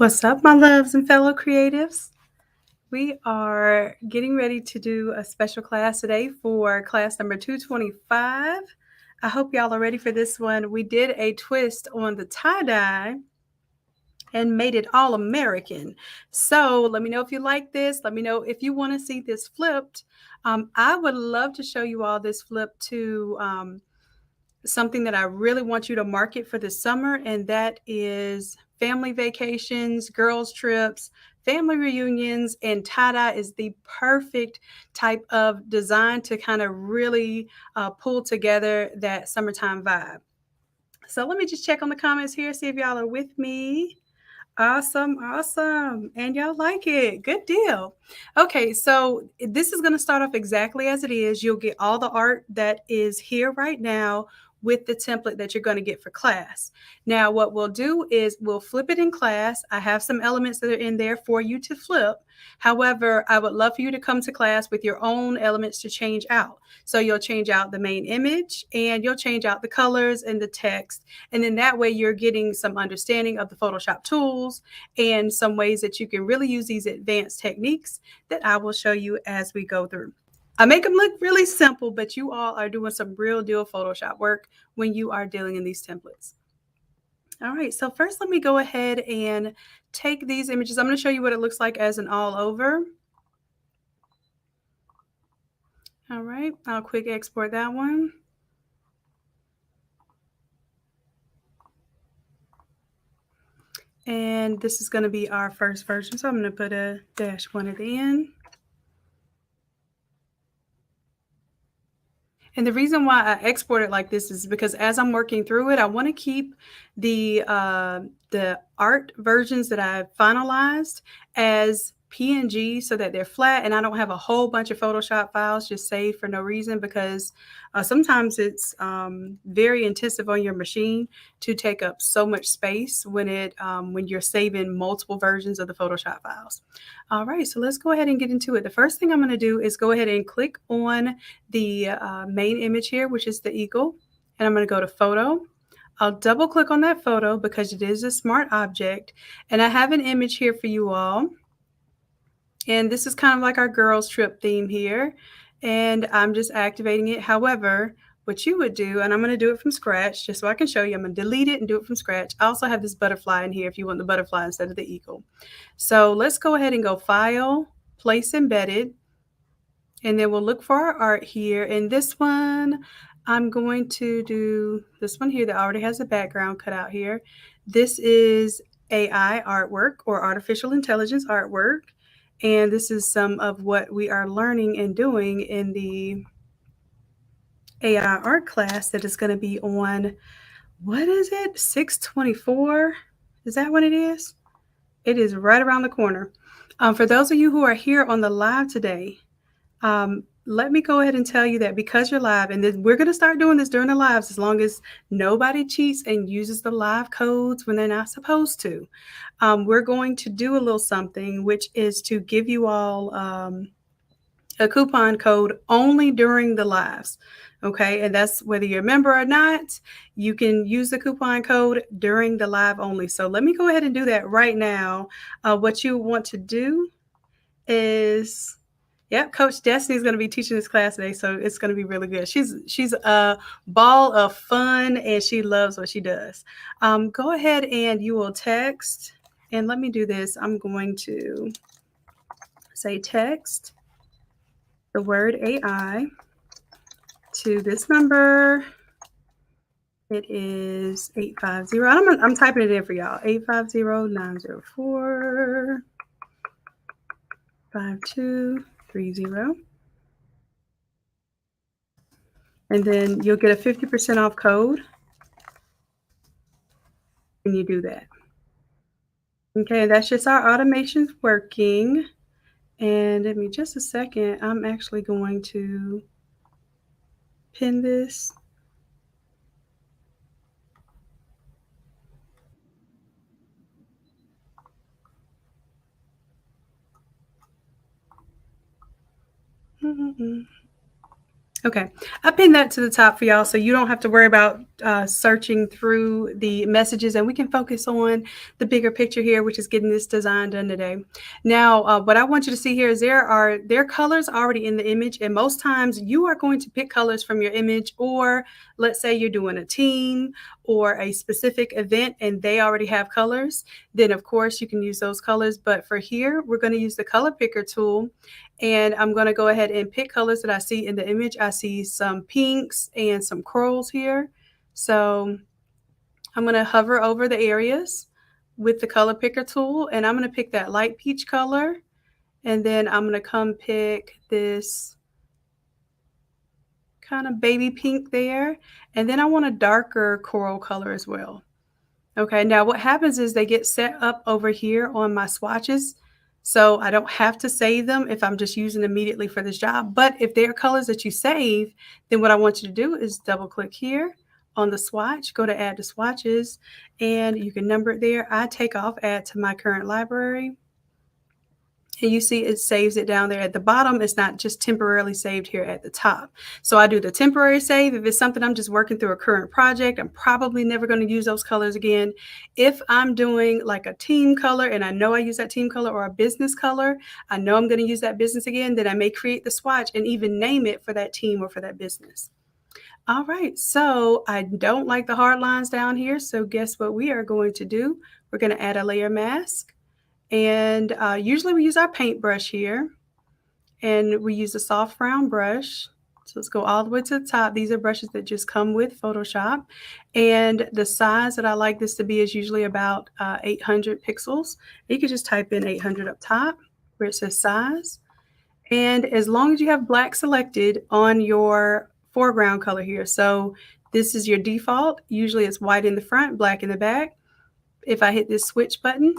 What's up, my loves and fellow creatives? We are getting ready to do a special class today for class number 225. I hope y'all are ready for this one. We did a twist on the tie-dye and made it all American. So let me know if you like this. Let me know if you want to see this flipped. I would love to show you all this flip to something that I really want you to market for this summer, and that is family vacations, girls' trips, family reunions, and tie-dye is the perfect type of design to kind of really pull together that summertime vibe. So let me just check on the comments here, see if y'all are with me. Awesome, awesome. And y'all like it. Good deal. Okay, so this is going to start off exactly as it is. You'll get all the art that is here right now with the template that you're going to get for class. Now, what we'll do is we'll flip it in class. I have some elements that are in there for you to flip. However, I would love for you to come to class with your own elements to change out. So you'll change out the main image and you'll change out the colors and the text. And then that way you're getting some understanding of the Photoshop tools and some ways that you can really use these advanced techniques that I will show you as we go through. I make them look really simple, but you all are doing some real deal Photoshop work when you are dealing in these templates. All right, so first let me go ahead and take these images. I'm going to show you what it looks like as an all over. All right, I'll quick export that one. And this is going to be our first version. So I'm going to put a -1 at the end. And the reason why I export it like this is because as I'm working through it, I want to keep the art versions that I've finalized as PNG so that they're flat and I don't have a whole bunch of Photoshop files just saved for no reason, because sometimes it's very intensive on your machine to take up so much space when you're saving multiple versions of the Photoshop files. All right, so let's go ahead and get into it. The first thing I'm going to do is go ahead and click on the main image here, which is the eagle, and I'm going to go to photo. I'll double click on that photo because it is a smart object, and I have an image here for you all. And this is kind of like our girls trip theme here, and I'm just activating it. However, what you would do, and I'm going to do it from scratch just so I can show you. I'm going to delete it and do it from scratch. I also have this butterfly in here if you want the butterfly instead of the eagle. So let's go ahead and go File, Place Embedded, and then we'll look for our art here. And this one, I'm going to do this one here that already has a background cut out here. This is AI artwork or artificial intelligence artwork. And this is some of what we are learning and doing in the AI art class that is going to be on, what is it, 6/24? Is that what it is? It is right around the corner. For those of you who are here on the live today, let me go ahead and tell you that because you're live, and then we're going to start doing this during the lives as long as nobody cheats and uses the live codes when they're not supposed to. We're going to do a little something, which is to give you all a coupon code only during the lives. Okay, and that's whether you're a member or not, you can use the coupon code during the live only. So let me go ahead and do that right now. What you want to do is, yep, Coach Destiny is going to be teaching this class today, so it's going to be really good. She's a ball of fun, and she loves what she does. Go ahead and you will text, and let me do this. I'm going to say text the word AI to this number. It is 850. I'm typing it in for y'all. 850-904-5230. And then you'll get a 50% off code when you do that. Okay, that's just our automations working. And give me just a second. I'm actually going to pin this. Okay, I pinned that to the top for y'all, so you don't have to worry about searching through the messages, and we can focus on the bigger picture here, which is getting this design done today. Now, what I want you to see here is there are colors already in the image, and most times you are going to pick colors from your image, or let's say you're doing a team or a specific event and they already have colors, then of course you can use those colors. But for here, we're going to use the color picker tool, and I'm going to go ahead and pick colors that I see in the image. I see some pinks and some corals here. So I'm going to hover over the areas with the color picker tool, and I'm going to pick that light peach color, and then I'm going to come pick this kind of baby pink there, and then I want a darker coral color as well. Okay, now what happens is they get set up over here on my swatches, so I don't have to save them if I'm just using immediately for this job. But if they are colors that you save, then what I want you to do is double click here on the swatch, go to add to swatches, and you can number it there. I take off add to my current library. And you see it saves it down there at the bottom. It's not just temporarily saved here at the top. So I do the temporary save. If it's something I'm just working through a current project, I'm probably never going to use those colors again. If I'm doing like a team color and I know I use that team color, or a business color, I know I'm going to use that business again, then I may create the swatch and even name it for that team or for that business. All right, so I don't like the hard lines down here. So guess what we are going to do? We're going to add a layer mask. And usually we use our paintbrush here, and we use a soft round brush. So let's go all the way to the top. These are brushes that just come with Photoshop. And the size that I like this to be is usually about 800 pixels. You can just type in 800 up top where it says size. And as long as you have black selected on your foreground color here, so this is your default. Usually it's white in the front, black in the back. If I hit this switch button,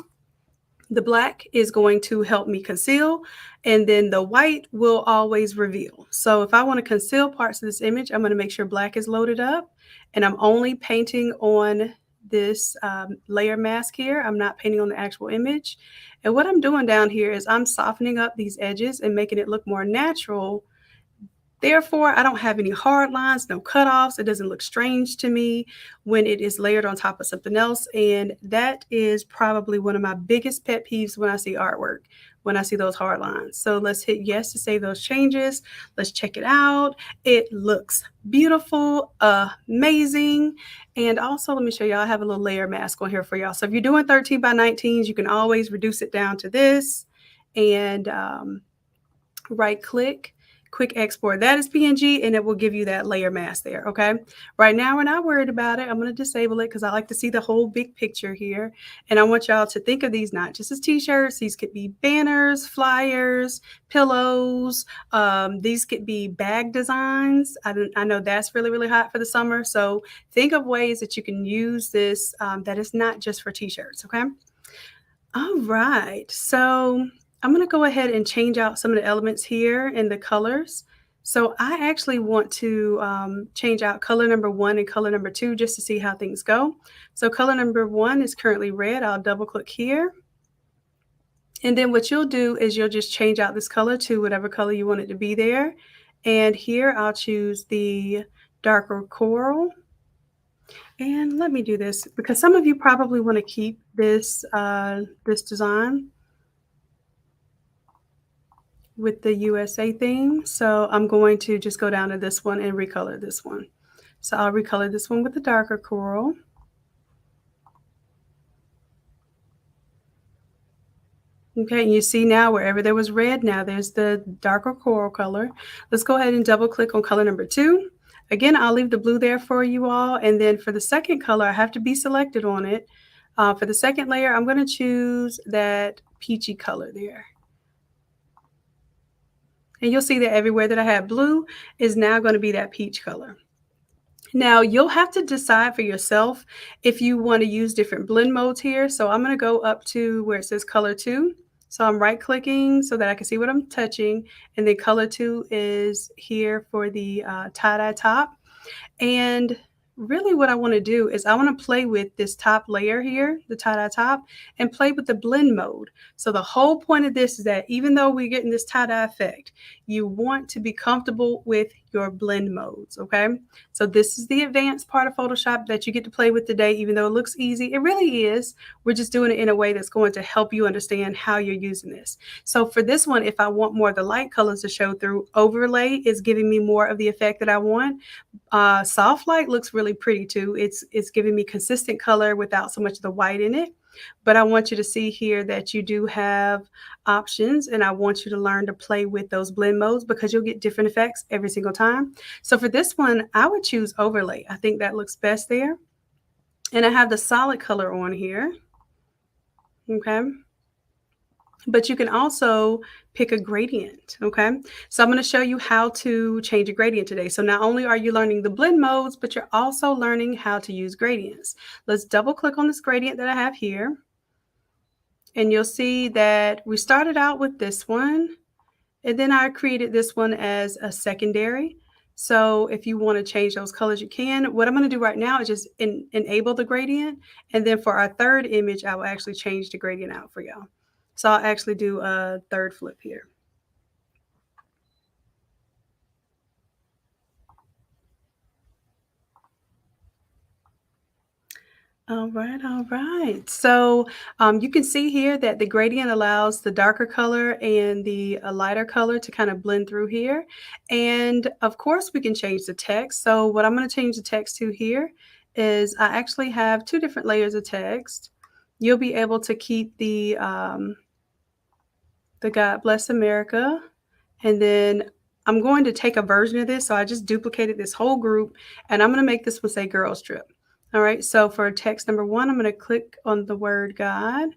the black is going to help me conceal, and then the white will always reveal. So if I want to conceal parts of this image, I'm going to make sure black is loaded up, and I'm only painting on this layer mask here. I'm not painting on the actual image. And what I'm doing down here is I'm softening up these edges and making it look more natural. Therefore, I don't have any hard lines, no cutoffs. It doesn't look strange to me when it is layered on top of something else. And that is probably one of my biggest pet peeves when I see artwork, when I see those hard lines. So let's hit yes to save those changes. Let's check it out. It looks beautiful, amazing. And also, let me show y'all, I have a little layer mask on here for y'all. So if you're doing 13 by 19s, you can always reduce it down to this and right click. Quick export that as PNG, and it will give you that layer mask there. Okay, right now we're not worried about it. I'm going to disable it because I like to see the whole big picture here, and I want y'all to think of these not just as t-shirts. These could be banners, flyers, pillows. These could be bag designs. I know that's really hot for the summer, so think of ways that you can use this that is not just for t-shirts. Okay, all right, so I'm going to go ahead and change out some of the elements here in the colors. So I actually want to change out color number 1 and color number 2 just to see how things go. So color number 1 is currently red. I'll double click here. And then what you'll do is you'll just change out this color to whatever color you want it to be there. And here I'll choose the darker coral. And let me do this because some of you probably want to keep this, this design with the USA theme. So I'm going to just go down to this one and recolor this one. So I'll recolor this one with the darker coral. Okay, and you see now wherever there was red, now there's the darker coral color. Let's go ahead and double click on color number 2. Again, I'll leave the blue there for you all. And then for the second color, I have to be selected on it. For the second layer, I'm going to choose that peachy color there. And you'll see that everywhere that I have blue is now going to be that peach color. Now you'll have to decide for yourself if you want to use different blend modes here. So I'm going to go up to where it says color 2. So I'm right clicking so that I can see what I'm touching. And then color 2 is here for the tie-dye top. And really what I want to do is I want to play with this top layer here, the tie-dye top, and play with the blend mode. So the whole point of this is that even though we're getting this tie-dye effect, you want to be comfortable with your blend modes, okay? So this is the advanced part of Photoshop that you get to play with today, even though it looks easy. It really is. We're just doing it in a way that's going to help you understand how you're using this. So for this one, if I want more of the light colors to show through, overlay is giving me more of the effect that I want. Soft light looks really pretty too. It's giving me consistent color without so much of the white in it. But I want you to see here that you do have options, and I want you to learn to play with those blend modes because you'll get different effects every single time. So for this one, I would choose overlay. I think that looks best there. And I have the solid color on here. Okay. But you can also pick a gradient, okay? So I'm gonna show you how to change a gradient today. So not only are you learning the blend modes, but you're also learning how to use gradients. Let's double click on this gradient that I have here. And you'll see that we started out with this one, and then I created this one as a secondary. So if you want to change those colors, you can. What I'm going to do right now is just enable the gradient. And then for our third image, I will actually change the gradient out for y'all. So I'll actually do a third flip here. All right, all right. So you can see here that the gradient allows the darker color and the lighter color to kind of blend through here. And of course, we can change the text. So what I'm going to change the text to here is I actually have two different layers of text. You'll be able to keep the God Bless America, and then I'm going to take a version of this. So I just duplicated this whole group, and I'm going to make this one say girls trip. All right. So for text number one, I'm going to click on the word God,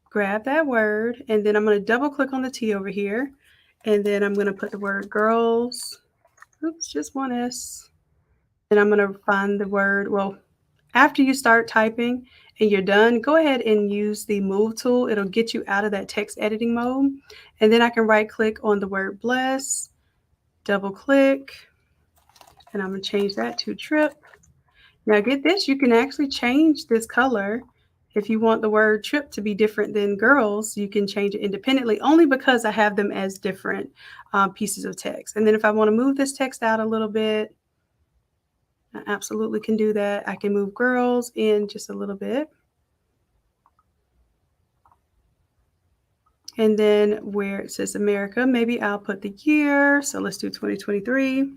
grab that word, and then I'm going to double click on the T over here. And then I'm going to put the word girls. Oops, just one S. And I'm going to find the word. Well, after you start typing and you're done, go ahead and use the move tool. It'll get you out of that text editing mode. And then I can right click on the word bless, double click, and I'm going to change that to trip. Now get this, you can actually change this color. If you want the word trip to be different than girls, you can change it independently only because I have them as different pieces of text. And then if I want to move this text out a little bit, I absolutely can do that. I can move girls in just a little bit. And then where it says America, maybe I'll put the year. So let's do 2023.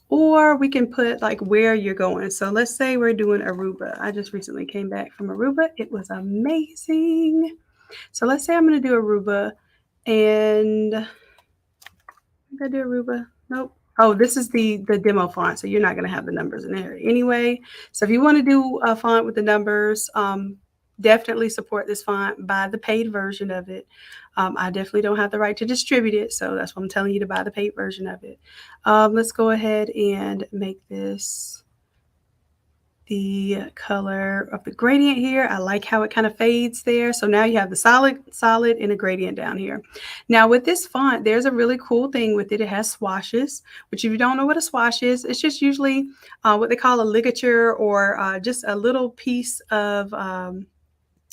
Or we can put like where you're going. So let's say we're doing Aruba. I just recently came back from Aruba. It was amazing. So let's say I'm going to do Aruba, and I think I do Aruba. Nope. Oh, this is the demo font, so you're not going to have the numbers in there anyway. So if you want to do a font with the numbers, definitely support this font. Buy the paid version of it. I definitely don't have the right to distribute it, so that's why I'm telling you to buy the paid version of it. Let's go ahead and make this the color of the gradient here. I like how it kind of fades there. So now you have the solid, and a gradient down here. Now with this font, there's a really cool thing with it. It has swashes, which if you don't know what a swash is, it's just usually what they call a ligature, or just a little piece of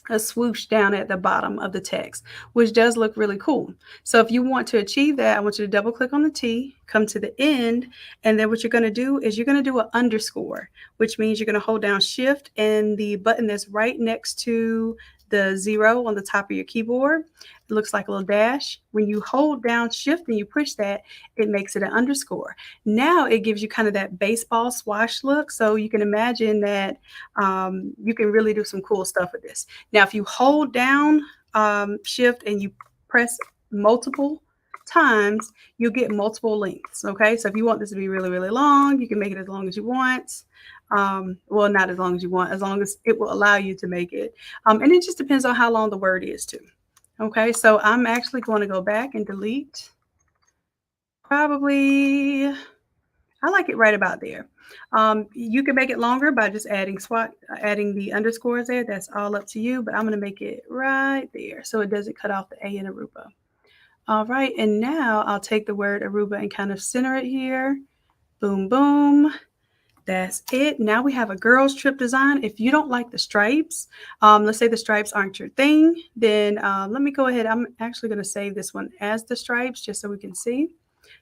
a swoosh down at the bottom of the text, which does look really cool. So if you want to achieve that, I want you to double click on the T, come to the end, and then what you're going to do is you're going to do an underscore, which means you're going to hold down shift and the button that's right next to the 0 on the top of your keyboard. It looks like a little dash. When you hold down shift and you push that, it makes it an underscore. Now it gives you kind of that baseball swash look. So you can imagine that you can really do some cool stuff with this. Now, if you hold down shift and you press multiple times, you'll get multiple lengths. Okay. So if you want this to be really, really long, you can make it as long as you want. Well, not as long as you want, as long as it will allow you to make it. And it just depends on how long the word is too. Okay, so I'm actually going to go back and delete. Probably, I like it right about there. You can make it longer by just adding the underscores there. That's all up to you, but I'm going to make it right there so it doesn't cut off the A in Aruba. All right, and now I'll take the word Aruba and kind of center it here. Boom, boom. That's it. Now we have a girls trip design. If you don't like the stripes, let's say the stripes aren't your thing, then let me go ahead. I'm actually going to save this one as the stripes just so we can see.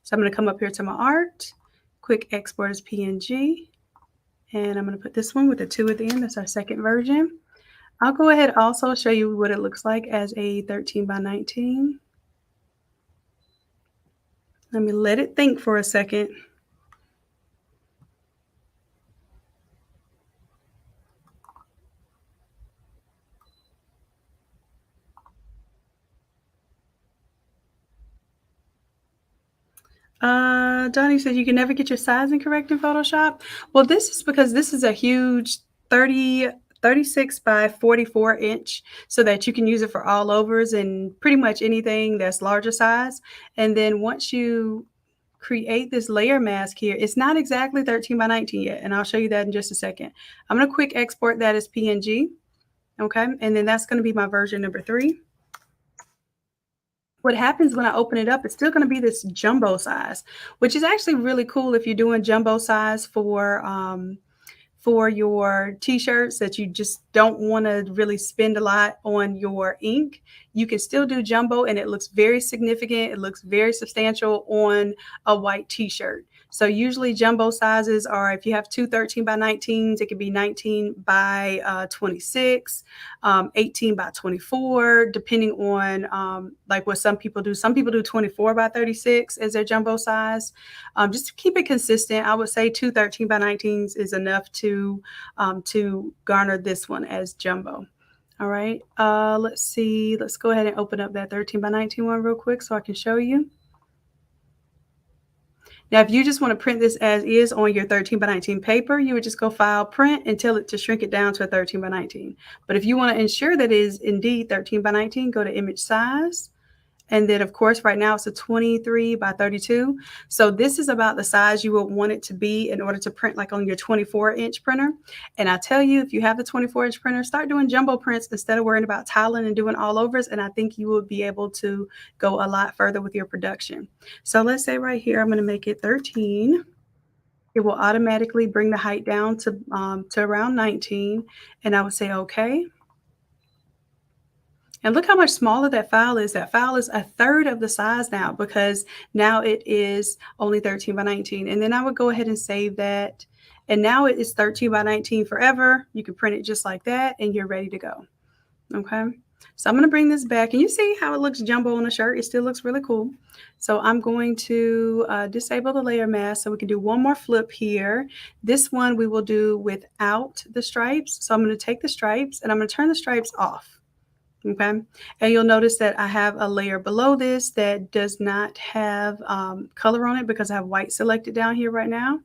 So I'm going to come up here to my art, quick export as PNG, and I'm going to put this one with a 2 at the end. That's our second version. I'll go ahead also show you what it looks like as a 13 by 19. Let me let it think for a second. Johnny said you can never get your sizing correct in Photoshop. Well, this is because this is a huge 36 by 44 inch, so that you can use it for all overs and pretty much anything that's larger size. And then once you create this layer mask here, it's not exactly 13 by 19 yet, and I'll show you that in just a second. I'm going to quick export that as PNG. Okay, and then that's going to be my version number 3. What happens when I open it up, it's still going to be this jumbo size, which is actually really cool if you're doing jumbo size for your t-shirts that you just don't want to really spend a lot on your ink. You can still do jumbo and it looks very significant. It looks very substantial on a white t-shirt. So usually jumbo sizes are, if you have two 13 by 19s, it could be 19 by 26, 18 by 24, depending on like what some people do. Some people do 24 by 36 as their jumbo size. Just to keep it consistent, I would say two 13 by 19s is enough to garner this one as jumbo. All right, let's see. Let's go ahead and open up that 13 by 19 one real quick so I can show you. Now, if you just want to print this as is on your 13 by 19 paper, you would just go File, Print, and tell it to shrink it down to a 13 by 19. But if you want to ensure that it is indeed 13 by 19, go to Image Size. And then, of course, right now it's a 23 by 32. So this is about the size you would want it to be in order to print like on your 24-inch printer. And I tell you, if you have the 24-inch printer, start doing jumbo prints instead of worrying about tiling and doing all overs. And I think you will be able to go a lot further with your production. So let's say right here, I'm going to make it 13. It will automatically bring the height down to around 19. And I would say, okay. And look how much smaller that file is. That file is a third of the size now because now it is only 13 by 19. And then I would go ahead and save that. And now it is 13 by 19 forever. You can print it just like that and you're ready to go. Okay. So I'm going to bring this back and you see how it looks jumbo on a shirt. It still looks really cool. So I'm going to disable the layer mask so we can do one more flip here. This one we will do without the stripes. So I'm going to take the stripes and I'm going to turn the stripes off. Okay, and you'll notice that I have a layer below this that does not have color on it because I have white selected down here right now.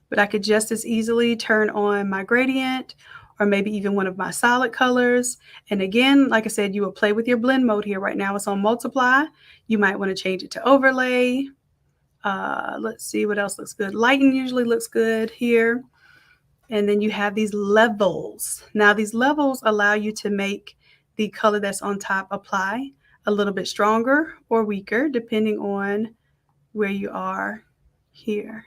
But I could just as easily turn on my gradient or maybe even one of my solid colors. And again, like I said, you will play with your blend mode here. Right now it's on multiply. You might want to change it to overlay. Let's see what else looks good. Lighting usually looks good here. And then you have these levels. Now these levels allow you to make the color that's on top apply a little bit stronger or weaker depending on where you are here.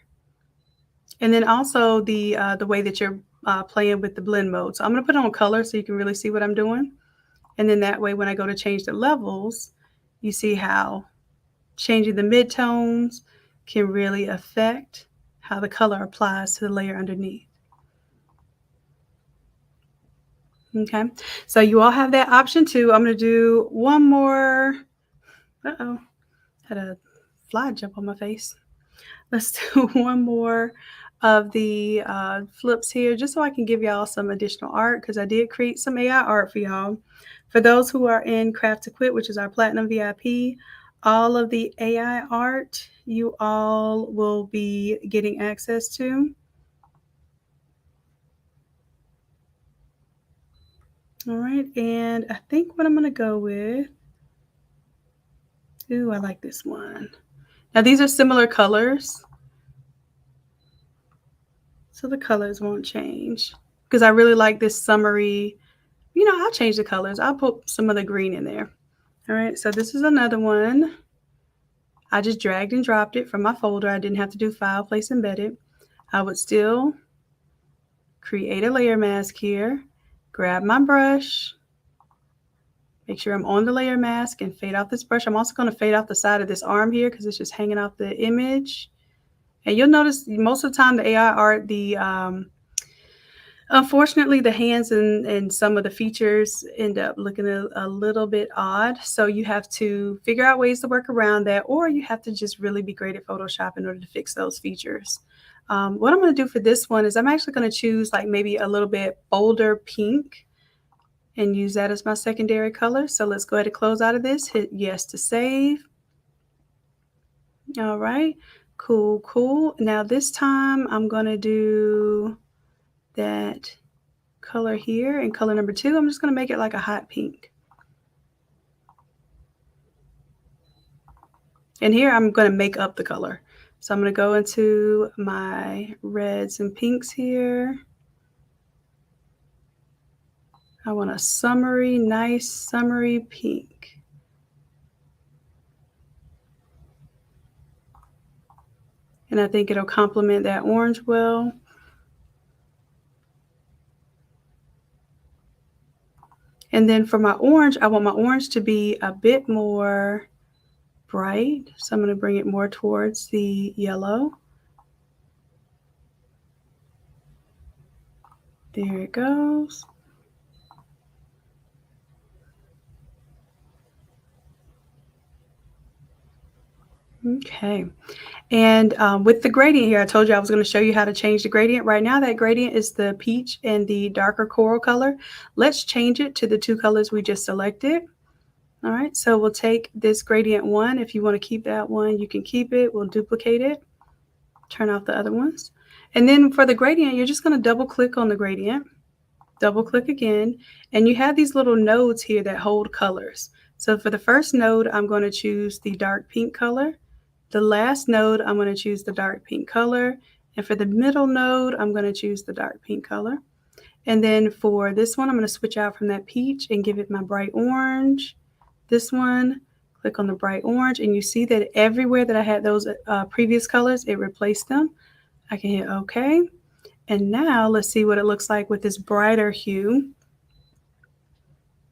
And then also the way that you're playing with the blend mode. So I'm going to put it on color so you can really see what I'm doing. And then that way when I go to change the levels, you see how changing the midtones can really affect how the color applies to the layer underneath. Okay, so you all have that option too. I'm going to do one more. Uh-oh, had a fly jump on my face. Let's do one more of the flips here just so I can give y'all some additional art because I did create some AI art for y'all. For those who are in Craft to Quit, which is our Platinum VIP, all of the AI art you all will be getting access to. All right, and I think what I'm going to go with, ooh, I like this one. Now these are similar colors, so the colors won't change because I really like this summery, I'll change the colors. I'll put some of the green in there. All right, so this is another one. I just dragged and dropped it from my folder. I didn't have to do File, Place, Embedded. I would still create a layer mask here, grab my brush, make sure I'm on the layer mask and fade out this brush. I'm also going to fade out the side of this arm here because it's just hanging off the image. And you'll notice most of the time the AI art, unfortunately, the hands and some of the features end up looking a little bit odd. So you have to figure out ways to work around that, or you have to just really be great at Photoshop in order to fix those features. What I'm going to do for this one is I'm actually going to choose like maybe a little bit bolder pink and use that as my secondary color. So let's go ahead and close out of this, hit yes to save. All right, cool, cool. Now this time I'm going to do that color here, and color number 2, I'm just going to make it like a hot pink. And here I'm going to make up the color. So I'm going to go into my reds and pinks here. I want a summery, nice summery pink. And I think it'll complement that orange well. And then for my orange, I want my orange to be a bit more bright. So I'm going to bring it more towards the yellow. There it goes. Okay. And with the gradient here, I told you I was going to show you how to change the gradient. Right now, that gradient is the peach and the darker coral color. Let's change it to the 2 colors we just selected. All right, so we'll take this gradient 1. If you want to keep that one, you can keep it. We'll duplicate it, turn off the other ones. And then for the gradient, you're just going to double click on the gradient, double click again, and you have these little nodes here that hold colors. So for the first node, I'm going to choose the dark pink color. The last node, I'm going to choose the dark pink color. And for the middle node, I'm going to choose the dark pink color. And then for this one, I'm going to switch out from that peach and give it my bright orange. This one, click on the bright orange, and you see that everywhere that I had those previous colors, it replaced them. I can hit OK. And now let's see what it looks like with this brighter hue.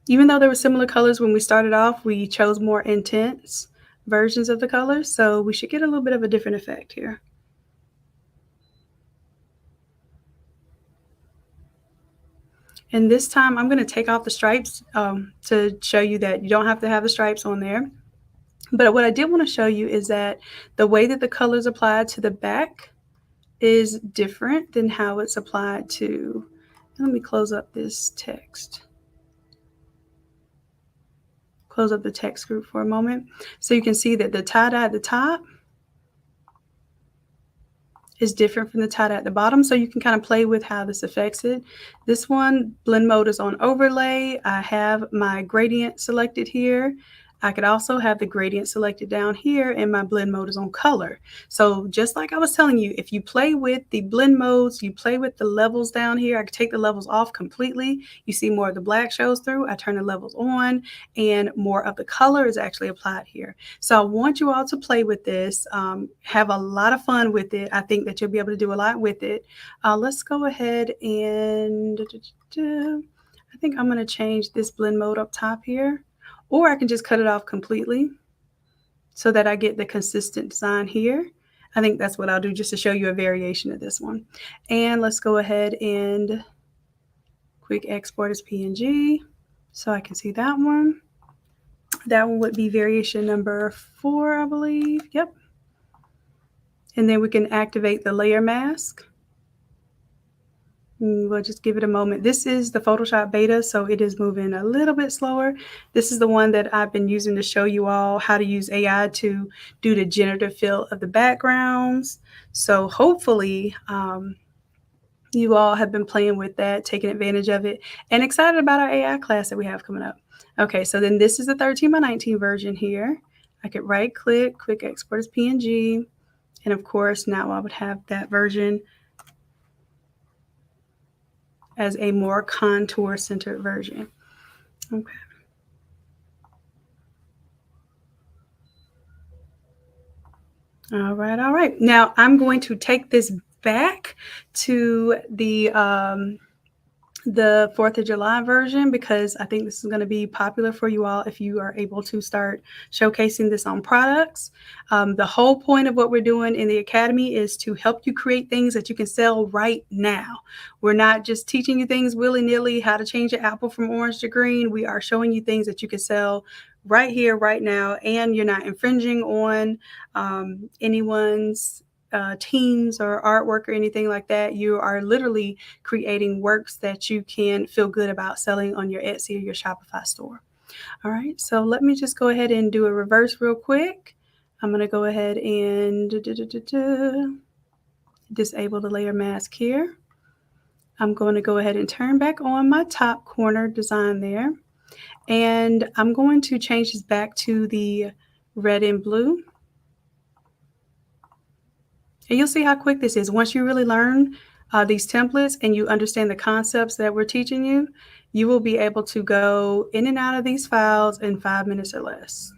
Even though there were similar colors when we started off, we chose more intense versions of the colors, so we should get a little bit of a different effect here. And this time I'm going to take off the stripes to show you that you don't have to have the stripes on there. But what I did want to show you is that the way that the colors applied to the back is different than how it's applied to, let me close up this text. Close up the text group for a moment. So you can see that the tie-dye at the top is different from the tie-dye at the bottom. So you can kind of play with how this affects it. This one, blend mode is on overlay. I have my gradient selected here. I could also have the gradient selected down here, and my blend mode is on color. So just like I was telling you, if you play with the blend modes, you play with the levels down here. I could take the levels off completely. You see more of the black shows through. I turn the levels on, and more of the color is actually applied here. So I want you all to play with this, have a lot of fun with it. I think that you'll be able to do a lot with it. Let's go ahead and I think I'm going to change this blend mode up top here. Or I can just cut it off completely so that I get the consistent design here. I think that's what I'll do just to show you a variation of this one. And let's go ahead and quick export as PNG so I can see that one. That one would be variation number 4, I believe. Yep. And then we can activate the layer mask. We'll just give it a moment. This is the Photoshop beta, so it is moving a little bit slower. This is the one that I've been using to show you all how to use AI to do the generative fill of the backgrounds. So hopefully you all have been playing with that, taking advantage of it, and excited about our AI class that we have coming up. Okay, so then this is the 13x19 version here. I could right click, quick export as PNG, and of course now I would have that version as a more contour centered version. Okay. All right, all right. Now I'm going to take this back to the 4th of July version because I think this is going to be popular for you all if you are able to start showcasing this on products. The whole point of what we're doing in the Academy is to help you create things that you can sell right now. We're not just teaching you things willy-nilly, how to change an apple from orange to green. We are showing you things that you can sell right here, right now, and you're not infringing on anyone's teams or artwork or anything like that. You are literally creating works that you can feel good about selling on your Etsy or your Shopify store. All right, so let me just go ahead and do a reverse real quick. I'm going to go ahead and disable the layer mask here. I'm going to go ahead and turn back on my top corner design there. And I'm going to change this back to the red and blue. And you'll see how quick this is. Once you really learn these templates and you understand the concepts that we're teaching you, you will be able to go in and out of these files in 5 minutes or less.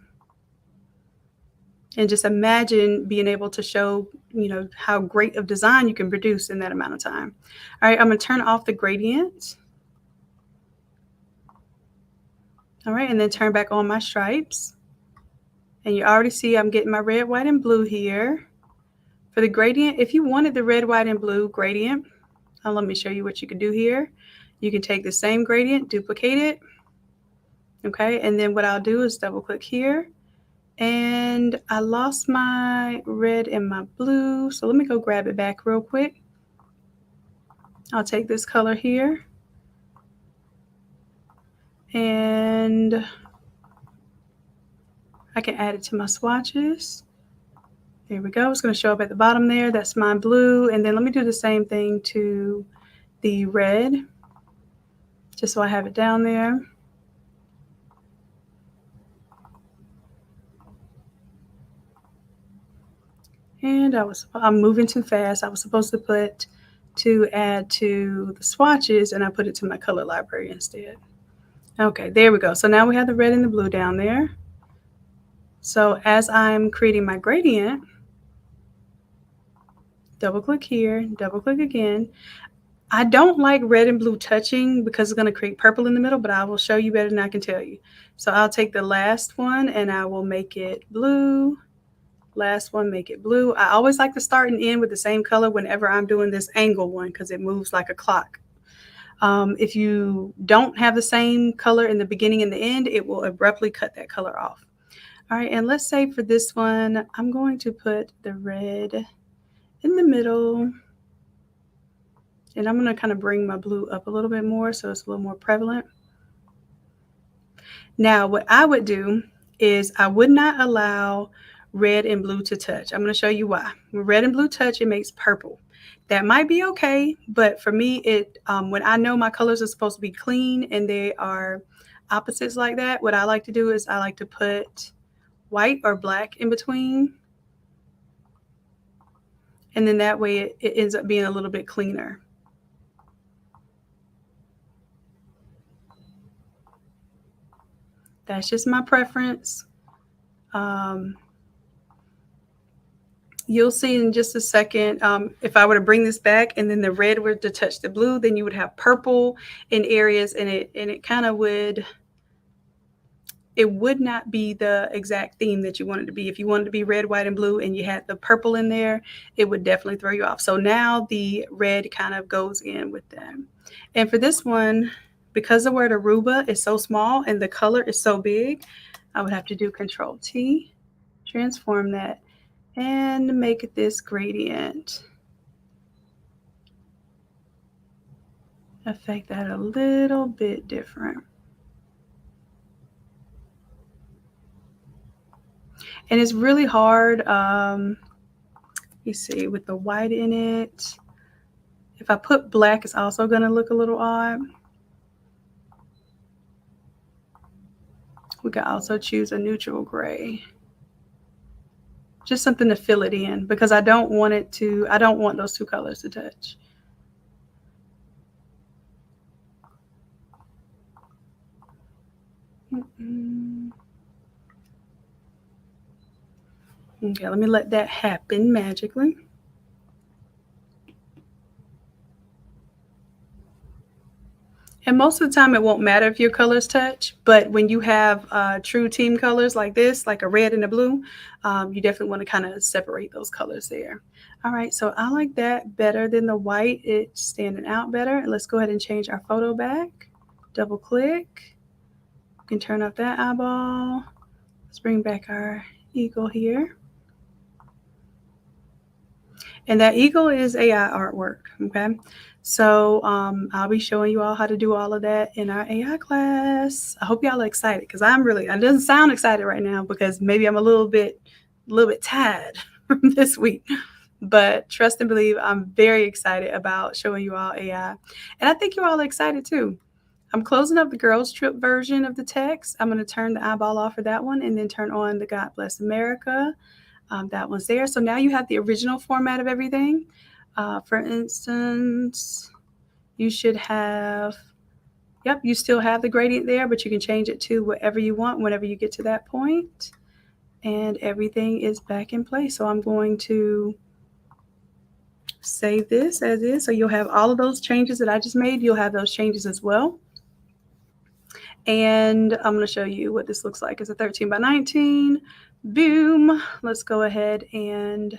And just imagine being able to show, how great of design you can produce in that amount of time. All right, I'm going to turn off the gradient. All right, and then turn back on my stripes. And you already see I'm getting my red, white, and blue here. For the gradient, if you wanted the red, white, and blue gradient, let me show you what you can do here. You can take the same gradient, duplicate it, okay? And then what I'll do is double click here. And I lost my red and my blue, so let me go grab it back real quick. I'll take this color here. And I can add it to my swatches. There we go. It's going to show up at the bottom there. That's my blue. And then let me do the same thing to the red, just so I have it down there. And I'm moving too fast. I was supposed to add to the swatches, and I put it to my color library instead. Okay, there we go. So now we have the red and the blue down there. So as I'm creating my gradient, double click here, double click again. I don't like red and blue touching because it's going to create purple in the middle, but I will show you better than I can tell you. So I'll take the last one and I will make it blue. Last one, make it blue. I always like to start and end with the same color whenever I'm doing this angle one because it moves like a clock. If you don't have the same color in the beginning and the end, it will abruptly cut that color off. All right, and let's say for this one, I'm going to put the red in the middle. And I'm going to kind of bring my blue up a little bit more so it's a little more prevalent. Now, what I would do is I would not allow red and blue to touch. I'm going to show you why. When red and blue touch, it makes purple. That might be okay, but for me, when I know my colors are supposed to be clean and they are opposites like that, what I like to do is I like to put white or black in between. And then that way it ends up being a little bit cleaner. That's just my preference. You'll see in just a second, if I were to bring this back and then the red were to touch the blue, then you would have purple in areas and it kind of would not be the exact theme that you want it to be. If you wanted to be red, white, and blue and you had the purple in there, it would definitely throw you off. So now the red kind of goes in with them. And for this one, because the word Aruba is so small and the color is so big, I would have to do Control T, transform that, and make this gradient. Affect that a little bit different. And it's really hard, you see, with the white in it. If I put black, it's also going to look a little odd. We could also choose a neutral gray. Just something to fill it in because I don't want those two colors to touch. Okay, let me let that happen magically. And most of the time, it won't matter if your colors touch, but when you have true team colors like this, like a red and a blue, you definitely want to kind of separate those colors there. All right, so I like that better than the white. It's standing out better. And let's go ahead and change our photo back. Double click. You can turn off that eyeball. Let's bring back our eagle here. And that eagle is AI artwork, okay? So I'll be showing you all how to do all of that in our AI class. I hope y'all are excited because it doesn't sound excited right now because maybe I'm a little bit tired from this week. But trust and believe, I'm very excited about showing you all AI. And I think you all are excited too. I'm closing up the girls trip version of the text. I'm going to turn the eyeball off for that one and then turn on the God Bless America. That one's there. So now you have the original format of everything. For instance, you should have, you still have the gradient there, but you can change it to whatever you want whenever you get to that point. And everything is back in place. So I'm going to save this as is. So you'll have all of those changes that I just made. You'll have those changes as well. And I'm going to show you what this looks like. It's a 13 by 19. Boom. Let's go ahead and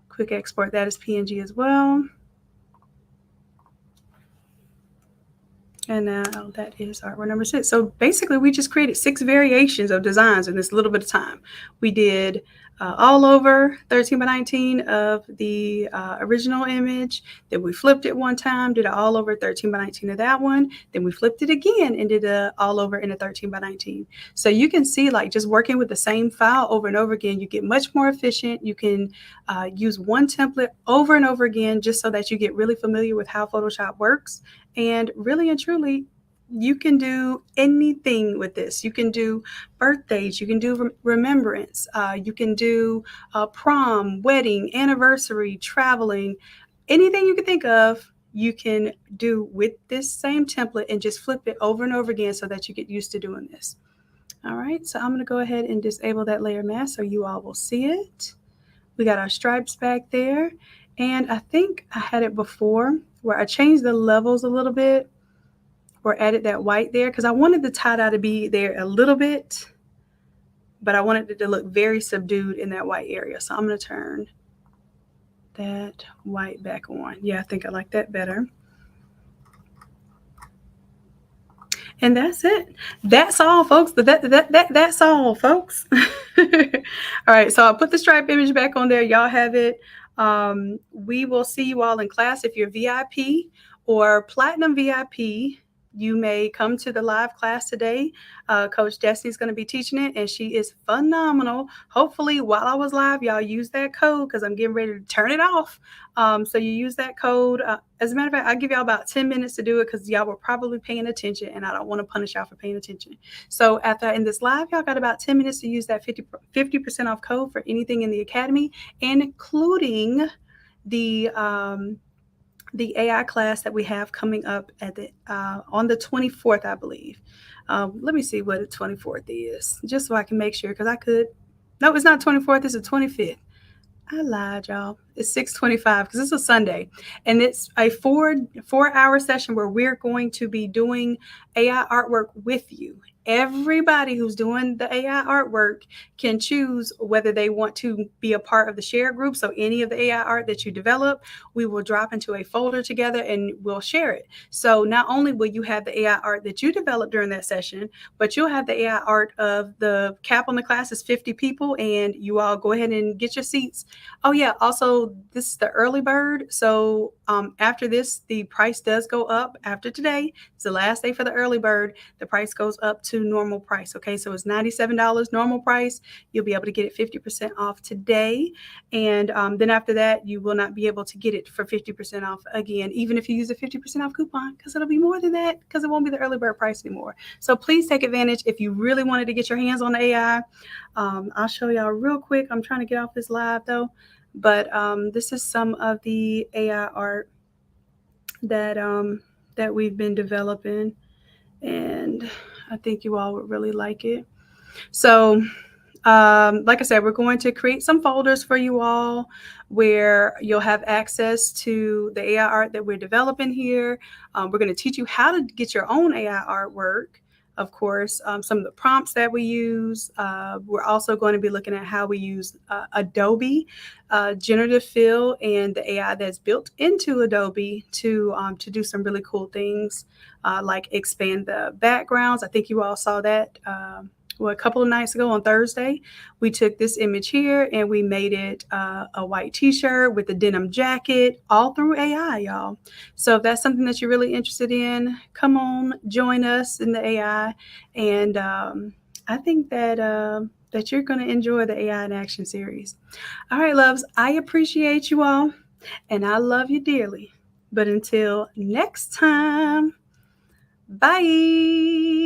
quick export that as PNG as well. And now that is artwork number 6. So basically, we just created 6 variations of designs in this little bit of time. We did all over 13 by 19 of the original image. Then we flipped it one time, did it all over 13 by 19 of that one. Then we flipped it again and did it all over in a 13 by 19. So you can see, like, just working with the same file over and over again, you get much more efficient. You can use one template over and over again just so that you get really familiar with how Photoshop works. And really and truly, you can do anything with this. You can do birthdays, you can do remembrance, you can do prom, wedding, anniversary, traveling, anything you can think of, you can do with this same template and just flip it over and over again so that you get used to doing this. All right, so I'm going to go ahead and disable that layer mask so you all will see it. We got our stripes back there. And I think I had it before where I changed the levels a little bit or added that white there because I wanted the tie-dye to be there a little bit, but I wanted it to look very subdued in that white area. So I'm going to turn that white back on. Yeah, I think I like that better. And that's it. That's all, folks. That's all, folks. All right, so I'll put the stripe image back on there. Y'all have it. We will see you all in class. If you're VIP or Platinum VIP, you may come to the live class today. Coach Destiny's going to be teaching it, and she is phenomenal. Hopefully, while I was live, y'all use that code because I'm getting ready to turn it off. So you use that code. As a matter of fact, I'll give y'all about 10 minutes to do it because y'all were probably paying attention, and I don't want to punish y'all for paying attention. So after in this live, y'all got about 10 minutes to use that 50% off code for anything in the academy, including the AI class that we have coming up at the on the 24th, I believe. Let me see what the 24th is, just so I can make sure, because no, it's not 24th, it's the 25th. I lied, y'all. It's 6:25 because it's a Sunday, and it's a four-hour session where we're going to be doing AI artwork with you. Everybody who's doing the AI artwork can choose whether they want to be a part of the share group. So any of the AI art that you develop, we will drop into a folder together and we'll share it. So not only will you have the AI art that you developed during that session, but you'll have the AI art of the cap on the class is 50 people, and you all go ahead and get your seats. Oh yeah, also this is the early bird. So after this, the price does go up after today. It's the last day for the early bird. The price goes up to normal price. Okay, so it's $97 normal price. You'll be able to get it 50% off today. And then after that, you will not be able to get it for 50% off again, even if you use a 50% off coupon, because it'll be more than that, because it won't be the early bird price anymore. So please take advantage if you really wanted to get your hands on the AI. I'll show y'all real quick. I'm trying to get off this live though. But this is some of the AI art that we've been developing, and I think you all would really like it. So Like I said, we're going to create some folders for you all where you'll have access to the AI art that we're developing here. We're going to teach you how to get your own AI artwork. Of course, some of the prompts that we use. We're also going to be looking at how we use Adobe generative fill and the AI that's built into Adobe to do some really cool things, like expand the backgrounds. I think you all saw that. Well, a couple of nights ago on Thursday, we took this image here and we made it a white t-shirt with a denim jacket, all through AI, y'all. So if that's something that you're really interested in, come on, join us in the AI. And I think that you're going to enjoy the AI in Action series. All right, loves, I appreciate you all and I love you dearly. But until next time, bye.